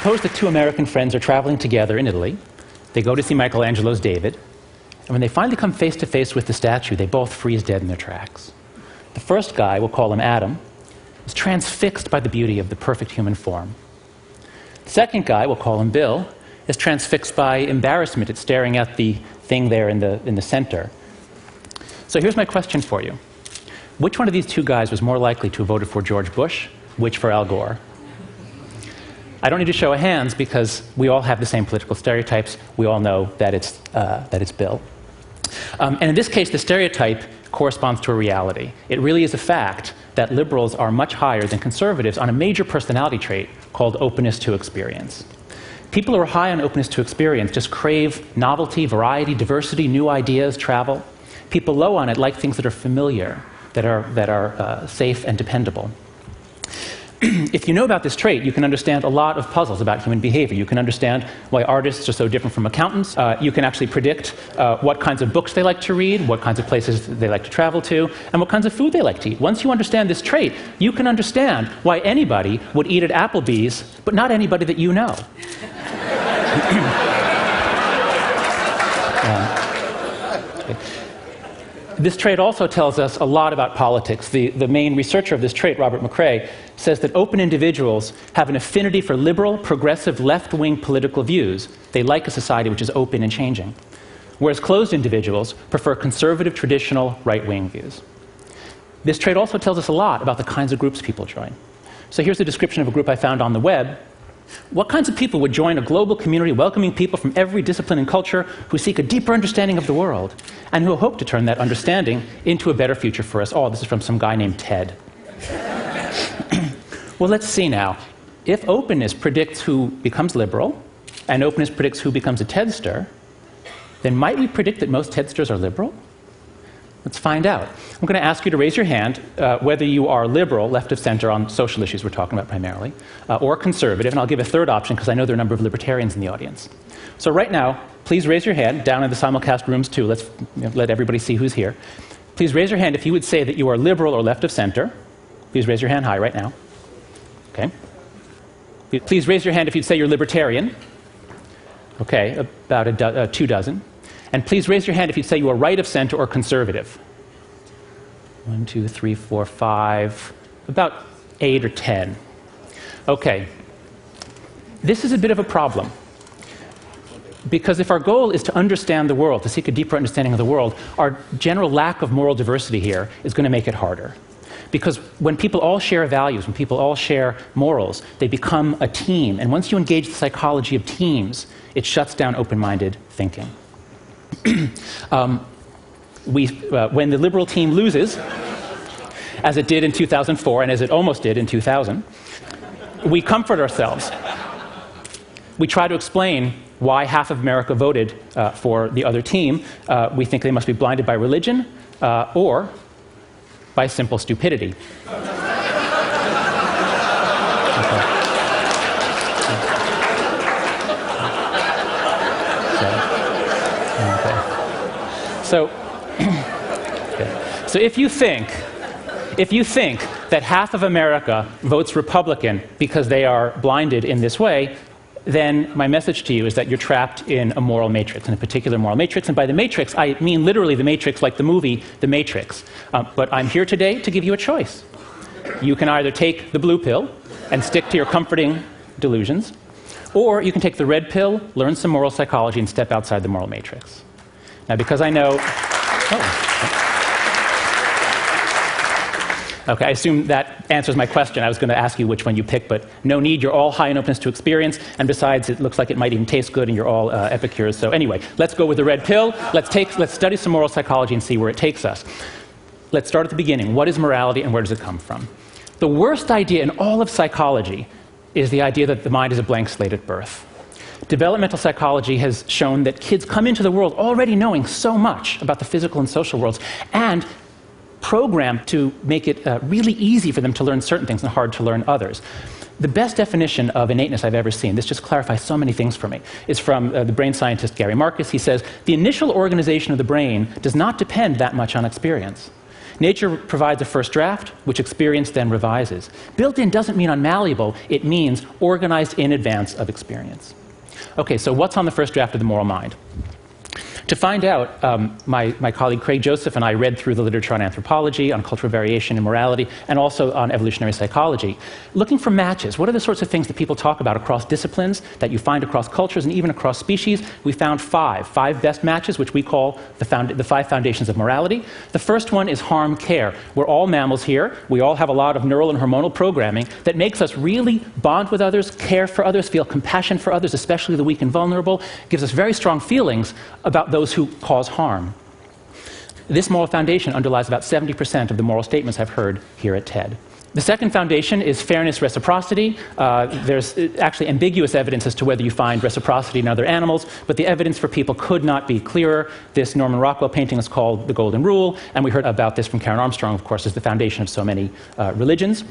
Suppose that two American friends are traveling together in Italy. They go to see Michelangelo's David, and when they finally come face to face with the statue, they both freeze dead in their tracks. The first guy, we'll call him Adam, is transfixed by the beauty of the perfect human form. The second guy, we'll call him Bill, is transfixed by embarrassment at staring at the thing there in the center. So here's my question for you. Which one of these two guys was more likely to have voted for George Bush, which for Al Gore? I don't need to show of hands because we all have the same political stereotypes. We all know that it's Bill. And in this case, the stereotype corresponds to a reality. It really is a fact that liberals are much higher than conservatives on a major personality trait called openness to experience. People who are high on openness to experience just crave novelty, variety, diversity, new ideas, travel. People low on it like things that are familiar, that are safe and dependable. If you know about this trait, you can understand a lot of puzzles about human behavior. You can understand why artists are so different from accountants. You can actually predict what kinds of books they like to read, what kinds of places they like to travel to, and what kinds of food they like to eat. Once you understand this trait, you can understand why anybody would eat at Applebee's, but not anybody that you know. This trait also tells us a lot about politics. The main researcher of this trait, Robert McCrae, says that open individuals have an affinity for liberal, progressive, left-wing political views. They like a society which is open and changing. Whereas closed individuals prefer conservative, traditional, right-wing views. This trait also tells us a lot about the kinds of groups people join. So here's a description of a group I found on the web. What kinds of people would join a global community welcoming people from every discipline and culture who seek a deeper understanding of the world and who hope to turn that understanding into a better future for us all? This is from some guy named Ted. Well, let's see now. If openness predicts who becomes liberal and openness predicts who becomes a Tedster, then might we predict that most Tedsters are liberal? Let's find out. I'm going to ask you to raise your hand whether you are liberal, left of center on social issues we're talking about primarily, or conservative, and I'll give a third option because I know there are a number of libertarians in the audience. So right now, please raise your hand, down in the simulcast rooms too. Let's let everybody see who's here. Please raise your hand if you would say that you are liberal or left of center. Please raise your hand high right now. Okay. Please raise your hand if you'd say you're libertarian. Okay, about 2 dozen. And please raise your hand if you'd say you are right of center or conservative. 1, 2, 3, 4, 5, about 8 or 10. Okay. This is a bit of a problem. Because if our goal is to understand the world, to seek a deeper understanding of the world, our general lack of moral diversity here is going to make it harder. Because when people all share values, when people all share morals, they become a team. And once you engage the psychology of teams, it shuts down open-minded thinking. When the liberal team loses, as it did in 2004 and as it almost did in 2000, we comfort ourselves. We try to explain why half of America voted for the other team. We think they must be blinded by religion or by simple stupidity. So if you think that half of America votes Republican because they are blinded in this way, then my message to you is that you're trapped in a moral matrix, in a particular moral matrix. And by the matrix, I mean literally the matrix like the movie The Matrix. But I'm here today to give you a choice. You can either take the blue pill and stick to your comforting delusions, or you can take the red pill, learn some moral psychology, and step outside the moral matrix. Now, because I know... Okay, I assume that answers my question. I was going to ask you which one you pick, but no need. You're all high in openness to experience, and besides, it looks like it might even taste good, and you're all epicures. So anyway, let's go with the red pill. Let's study some moral psychology and see where it takes us. Let's start at the beginning. What is morality, and where does it come from? The worst idea in all of psychology is the idea that the mind is a blank slate at birth. Developmental psychology has shown that kids come into the world already knowing so much about the physical and social worlds, and programmed to make it really easy for them to learn certain things and hard to learn others. The best definition of innateness I've ever seen, this just clarifies so many things for me, is from the brain scientist Gary Marcus. He says, the initial organization of the brain does not depend that much on experience. Nature provides a first draft, which experience then revises. Built-in doesn't mean unmalleable. It means organized in advance of experience. Okay, so what's on the first draft of the moral mind? To find out, my colleague Craig Joseph and I read through the literature on anthropology, on cultural variation and morality, and also on evolutionary psychology, looking for matches. What are the sorts of things that people talk about across disciplines, that you find across cultures, and even across species? We found five best matches, which we call the 5 foundations of morality. The first one is harm-care. We're all mammals here. We all have a lot of neural and hormonal programming that makes us really bond with others, care for others, feel compassion for others, especially the weak and vulnerable, gives us very strong feelings about those who cause harm. This moral foundation underlies about 70% of the moral statements I've heard here at TED. The second foundation is fairness, reciprocity. There's actually ambiguous evidence as to whether you find reciprocity in other animals, but the evidence for people could not be clearer. This Norman Rockwell painting is called The Golden Rule, and we heard about this from Karen Armstrong, of course, as the foundation of so many religions.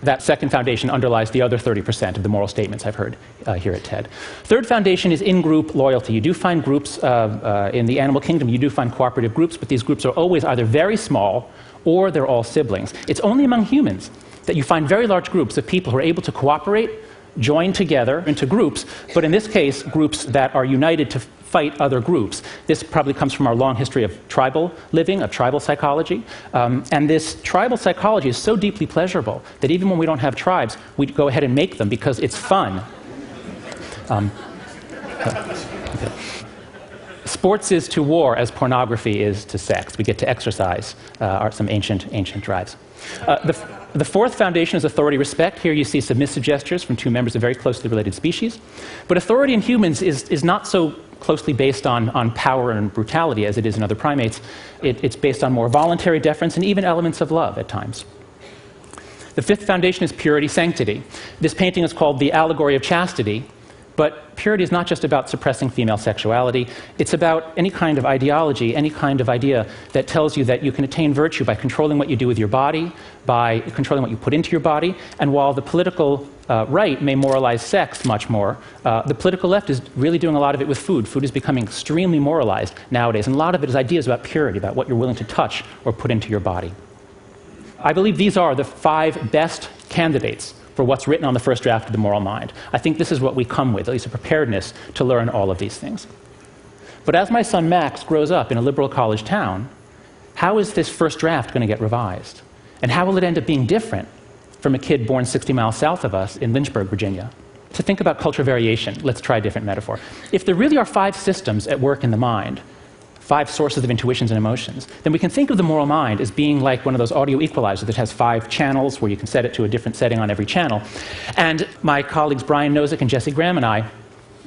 That second foundation underlies the other 30% of the moral statements I've heard here at TED. Third foundation is in-group loyalty. You do find groups in the animal kingdom, you do find cooperative groups, but these groups are always either very small or they're all siblings. It's only among humans that you find very large groups of people who are able to cooperate, join together into groups, but in this case, groups that are united to fight other groups. This probably comes from our long history of tribal living, of tribal psychology. And this tribal psychology is so deeply pleasurable that even when we don't have tribes, we go ahead and make them because it's fun. Okay. Sports is to war as pornography is to sex. We get to exercise some ancient drives. The fourth foundation is authority respect. Here you see submissive gestures from two members of very closely related species. But authority in humans is not so closely based on power and brutality as it is in other primates. It's based on more voluntary deference and even elements of love at times. The fifth foundation is purity, sanctity. This painting is called The Allegory of Chastity. But purity is not just about suppressing female sexuality. It's about any kind of ideology, any kind of idea that tells you that you can attain virtue by controlling what you do with your body, by controlling what you put into your body. And while the political right may moralize sex much more, the political left is really doing a lot of it with food. Food is becoming extremely moralized nowadays. And a lot of it is ideas about purity, about what you're willing to touch or put into your body. I believe these are the 5 best candidates for what's written on the first draft of the moral mind. I think this is what we come with, at least a preparedness to learn all of these things. But as my son Max grows up in a liberal college town, how is this first draft going to get revised? And how will it end up being different from a kid born 60 miles south of us in Lynchburg, Virginia? To think about cultural variation, let's try a different metaphor. If there really are 5 systems at work in the mind, 5 sources of intuitions and emotions, then we can think of the moral mind as being like one of those audio equalizers that has 5 channels where you can set it to a different setting on every channel. And my colleagues Brian Nozick and Jesse Graham and I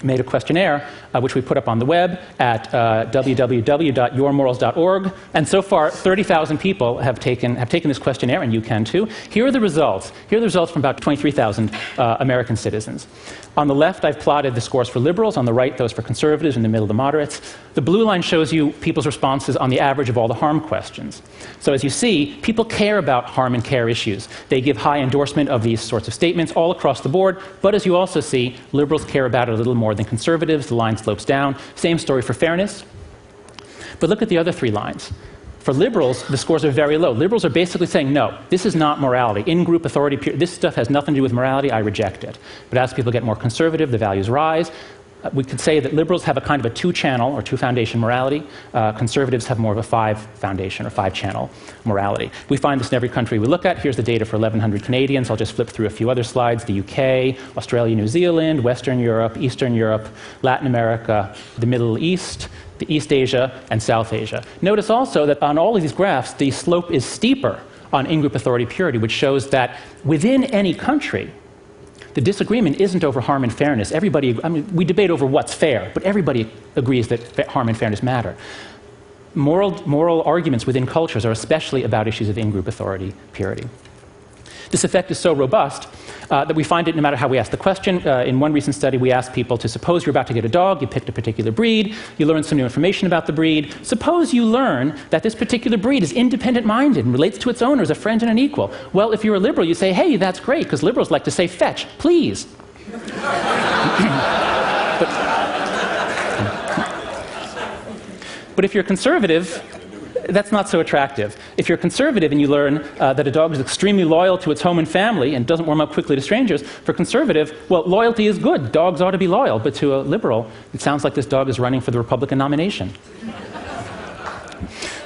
made a questionnaire, which we put up on the web at www.yourmorals.org. And so far, 30,000 people have taken this questionnaire, and you can too. Here are the results. Here are the results from about 23,000 American citizens. On the left, I've plotted the scores for liberals. On the right, those for conservatives. In the middle, the moderates. The blue line shows you people's responses on the average of all the harm questions. So as you see, people care about harm and care issues. They give high endorsement of these sorts of statements all across the board. But as you also see, liberals care about it a little more than conservatives. The line slopes down. Same story for fairness. But look at the other 3 lines. For liberals, the scores are very low. Liberals are basically saying, no, this is not morality. In-group authority, this stuff has nothing to do with morality, I reject it. But as people get more conservative, the values rise. We could say that liberals have a kind of a 2-channel or 2-foundation morality. Conservatives have more of a 5-foundation or 5-channel morality. We find this in every country we look at. Here's the data for 1,100 Canadians. I'll just flip through a few other slides. The UK, Australia, New Zealand, Western Europe, Eastern Europe, Latin America, the Middle East, the East Asia, and South Asia. Notice also that on all of these graphs, the slope is steeper on in-group authority purity, which shows that within any country, the disagreement isn't over harm and fairness. We debate over what's fair, but everybody agrees that harm and fairness matter. Moral arguments within cultures are especially about issues of in-group authority purity. This effect is so robust that we find it no matter how we ask the question. In one recent study, we asked people to suppose you're about to get a dog, you picked a particular breed, you learned some new information about the breed. Suppose you learn that this particular breed is independent-minded and relates to its owner as a friend and an equal. Well, if you're a liberal, you say, hey, that's great, because liberals like to say, fetch, please. But if you're conservative, that's not so attractive. If you're conservative and you learn that a dog is extremely loyal to its home and family and doesn't warm up quickly to strangers, for conservative, well, loyalty is good. Dogs ought to be loyal. But to a liberal, it sounds like this dog is running for the Republican nomination.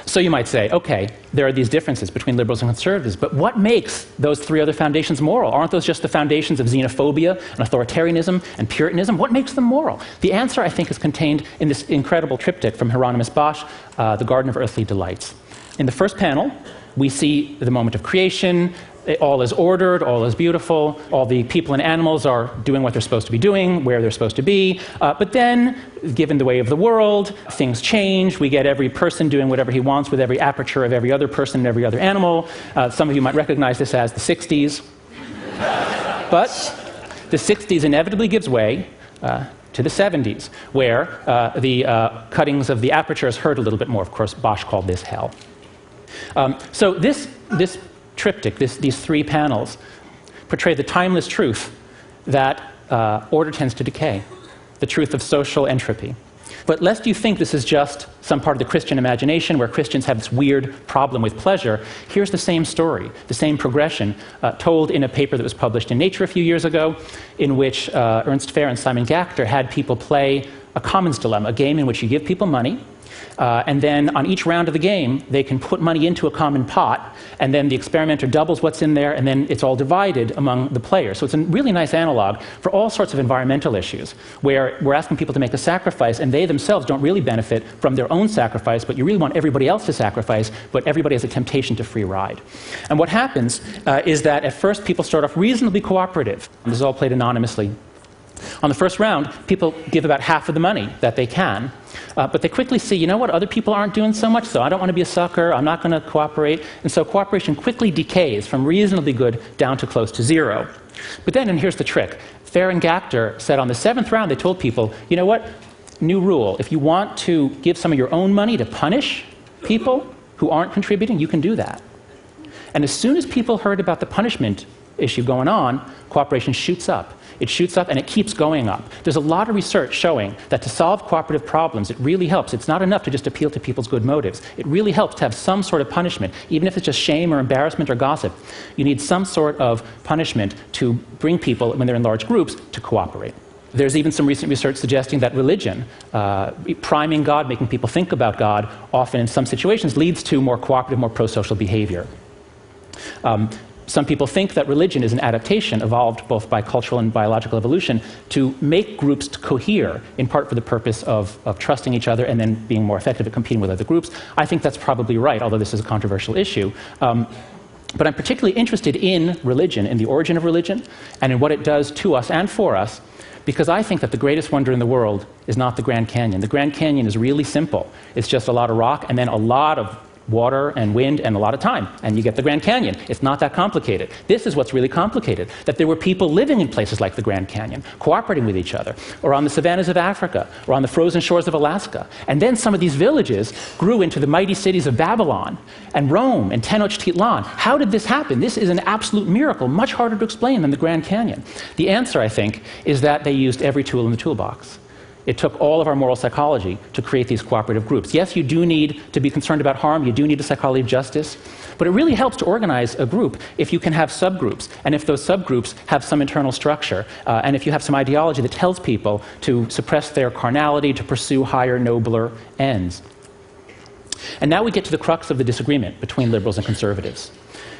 So you might say, okay, there are these differences between liberals and conservatives, but what makes those three other foundations moral? Aren't those just the foundations of xenophobia and authoritarianism and Puritanism? What makes them moral? The answer, I think, is contained in this incredible triptych from Hieronymus Bosch, The Garden of Earthly Delights. In the first panel, we see the moment of creation. All is ordered, all is beautiful, all the people and animals are doing what they're supposed to be doing, where they're supposed to be. But then, given the way of the world, things change. We get every person doing whatever he wants with every aperture of every other person and every other animal. Some of you might recognize this as the 60s. But the 60s inevitably gives way to the 70s, where the cuttings of the apertures hurt a little bit more. Of course, Bosch called this hell. So this triptych, these three panels, portray the timeless truth that order tends to decay, the truth of social entropy. But lest you think this is just some part of the Christian imagination where Christians have this weird problem with pleasure, here's the same story, the same progression, told in a paper that was published in Nature a few years ago, in which Ernst Fehr and Simon Gachter had people play a commons dilemma, a game in which you give people money, and then on each round of the game, they can put money into a common pot, and then the experimenter doubles what's in there, and then it's all divided among the players. So it's a really nice analog for all sorts of environmental issues, where we're asking people to make a sacrifice, and they themselves don't really benefit from their own sacrifice, but you really want everybody else to sacrifice, but everybody has a temptation to free ride. And what happens is that at first people start off reasonably cooperative. This is all played anonymously. On the first round, people give about half of the money that they can, but they quickly see, you know what, other people aren't doing so much, so I don't want to be a sucker, I'm not going to cooperate, and so cooperation quickly decays from reasonably good down to close to zero. But then, and here's the trick, Fehr and Gachter said on the seventh round, they told people, you know what, new rule, if you want to give some of your own money to punish people who aren't contributing, you can do that. And as soon as people heard about the punishment issue going on, cooperation shoots up. It shoots up and it keeps going up. There's a lot of research showing that to solve cooperative problems, it really helps. It's not enough to just appeal to people's good motives. It really helps to have some sort of punishment, even if it's just shame or embarrassment or gossip. You need some sort of punishment to bring people, when they're in large groups, to cooperate. There's even some recent research suggesting that religion, priming God, making people think about God, often in some situations leads to more cooperative, more pro-social behavior. Some people think that religion is an adaptation evolved both by cultural and biological evolution to make groups cohere, in part for the purpose of trusting each other and then being more effective at competing with other groups. I think that's probably right, although this is a controversial issue. But I'm particularly interested in religion, in the origin of religion, and in what it does to us and for us, because I think that the greatest wonder in the world is not the Grand Canyon. The Grand Canyon is really simple. It's just a lot of rock and then a lot of water and wind and a lot of time, and you get the Grand Canyon. It's not that complicated. This is what's really complicated, that there were people living in places like the Grand Canyon, cooperating with each other, or on the savannas of Africa, or on the frozen shores of Alaska. And then some of these villages grew into the mighty cities of Babylon, and Rome, and Tenochtitlan. How did this happen? This is an absolute miracle, much harder to explain than the Grand Canyon. The answer, I think, is that they used every tool in the toolbox. It took all of our moral psychology to create these cooperative groups. Yes, you do need to be concerned about harm, you do need a psychology of justice, but it really helps to organize a group if you can have subgroups, and if those subgroups have some internal structure, and if you have some ideology that tells people to suppress their carnality, to pursue higher, nobler ends. And now we get to the crux of the disagreement between liberals and conservatives.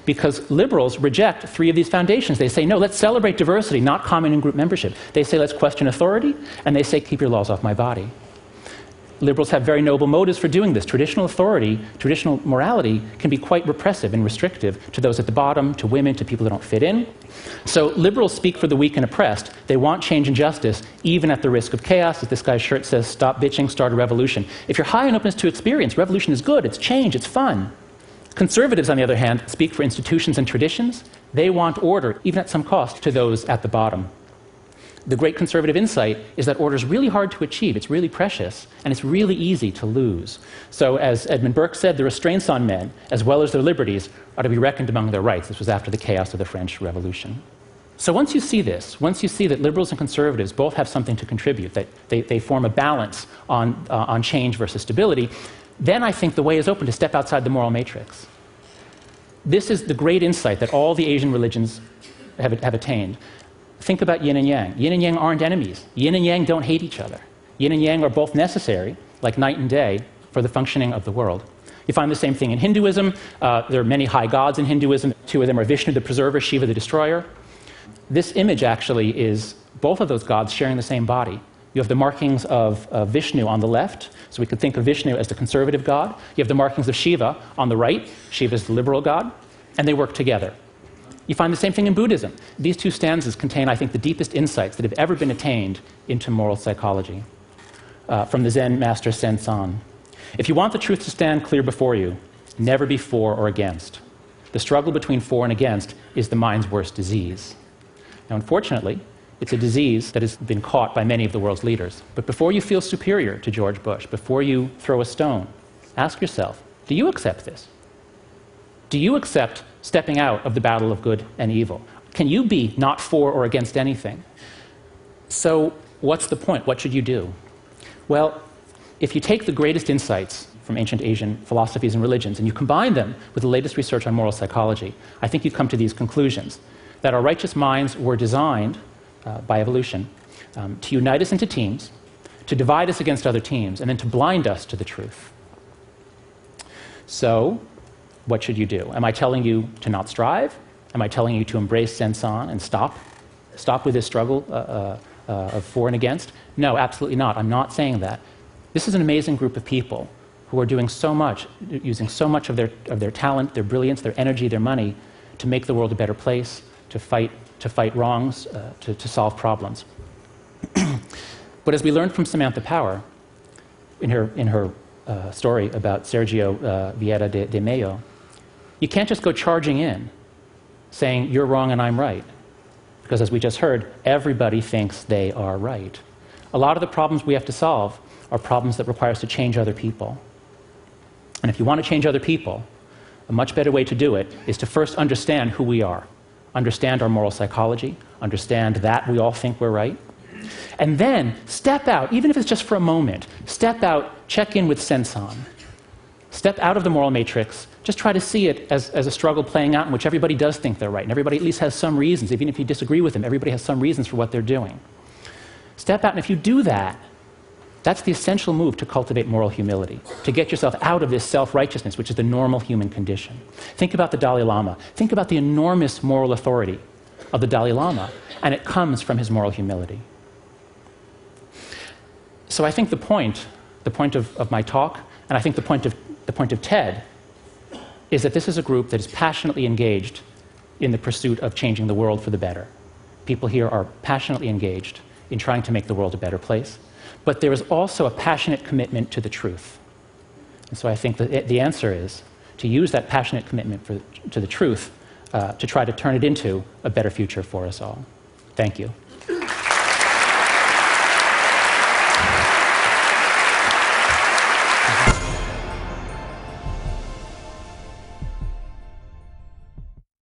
Because liberals reject three of these foundations. They say, no, let's celebrate diversity, not common in-group membership. They say, let's question authority, and they say, keep your laws off my body. Liberals have very noble motives for doing this. Traditional authority, traditional morality can be quite repressive and restrictive to those at the bottom, to women, to people who don't fit in. So liberals speak for the weak and oppressed. They want change and justice, even at the risk of chaos. As this guy's shirt says, stop bitching, start a revolution. If you're high on openness to experience, revolution is good, it's change, it's fun. Conservatives, on the other hand, speak for institutions and traditions. They want order, even at some cost, to those at the bottom. The great conservative insight is that order is really hard to achieve, it's really precious, and it's really easy to lose. So as Edmund Burke said, the restraints on men, as well as their liberties, are to be reckoned among their rights. This was after the chaos of the French Revolution. So once you see this, once you see that liberals and conservatives both have something to contribute, that they form a balance on change versus stability, then I think the way is open to step outside the moral matrix. This is the great insight that all the Asian religions have attained. Think about yin and yang. Yin and yang aren't enemies. Yin and yang don't hate each other. Yin and yang are both necessary, like night and day, for the functioning of the world. You find the same thing in Hinduism. There are many high gods in Hinduism. Two of them are Vishnu, the preserver, Shiva, the destroyer. This image actually is both of those gods sharing the same body. You have the markings of Vishnu on the left, so we could think of Vishnu as the conservative god. You have the markings of Shiva on the right. Shiva is the liberal god, and they work together. You find the same thing in Buddhism. These two stanzas contain, I think, the deepest insights that have ever been attained into moral psychology. From the Zen master Sen-san. If you want the truth to stand clear before you, never be for or against. The struggle between for and against is the mind's worst disease. Now, unfortunately, it's a disease that has been caught by many of the world's leaders. But before you feel superior to George Bush, before you throw a stone, ask yourself, do you accept this? Do you accept stepping out of the battle of good and evil? Can you be not for or against anything? So what's the point? What should you do? Well, if you take the greatest insights from ancient Asian philosophies and religions and you combine them with the latest research on moral psychology, I think you come to these conclusions, that our righteous minds were designed by evolution to unite us into teams, to divide us against other teams, and then to blind us to the truth. So, what should you do? Am I telling you to not strive? Am I telling you to embrace Sen-san and stop with this struggle of for and against? No, absolutely not. I'm not saying that. This is an amazing group of people who are doing so much, using so much of their talent, their brilliance, their energy, their money to make the world a better place, to fight wrongs, to solve problems. But as we learned from Samantha Power in her story about Sergio Vieira de Mello, you can't just go charging in saying you're wrong and I'm right. Because as we just heard, everybody thinks they are right. A lot of the problems we have to solve are problems that require us to change other people. And if you want to change other people, a much better way to do it is to first understand who we are, understand our moral psychology, understand that we all think we're right, and then step out, even if it's just for a moment, step out, check in with Sen-san. Step out of the moral matrix, just try to see it as a struggle playing out in which everybody does think they're right, and everybody at least has some reasons. Even if you disagree with them, everybody has some reasons for what they're doing. Step out, and if you do that, that's the essential move to cultivate moral humility, to get yourself out of this self-righteousness, which is the normal human condition. Think about the Dalai Lama. Think about the enormous moral authority of the Dalai Lama, and it comes from his moral humility. So I think the point of my talk, and I think the point of TED, is that this is a group that is passionately engaged in the pursuit of changing the world for the better. People here are passionately engaged in trying to make the world a better place. But there is also a passionate commitment to the truth. And so I think that the answer is to use that passionate commitment to the truth to try to turn it into a better future for us all. Thank you.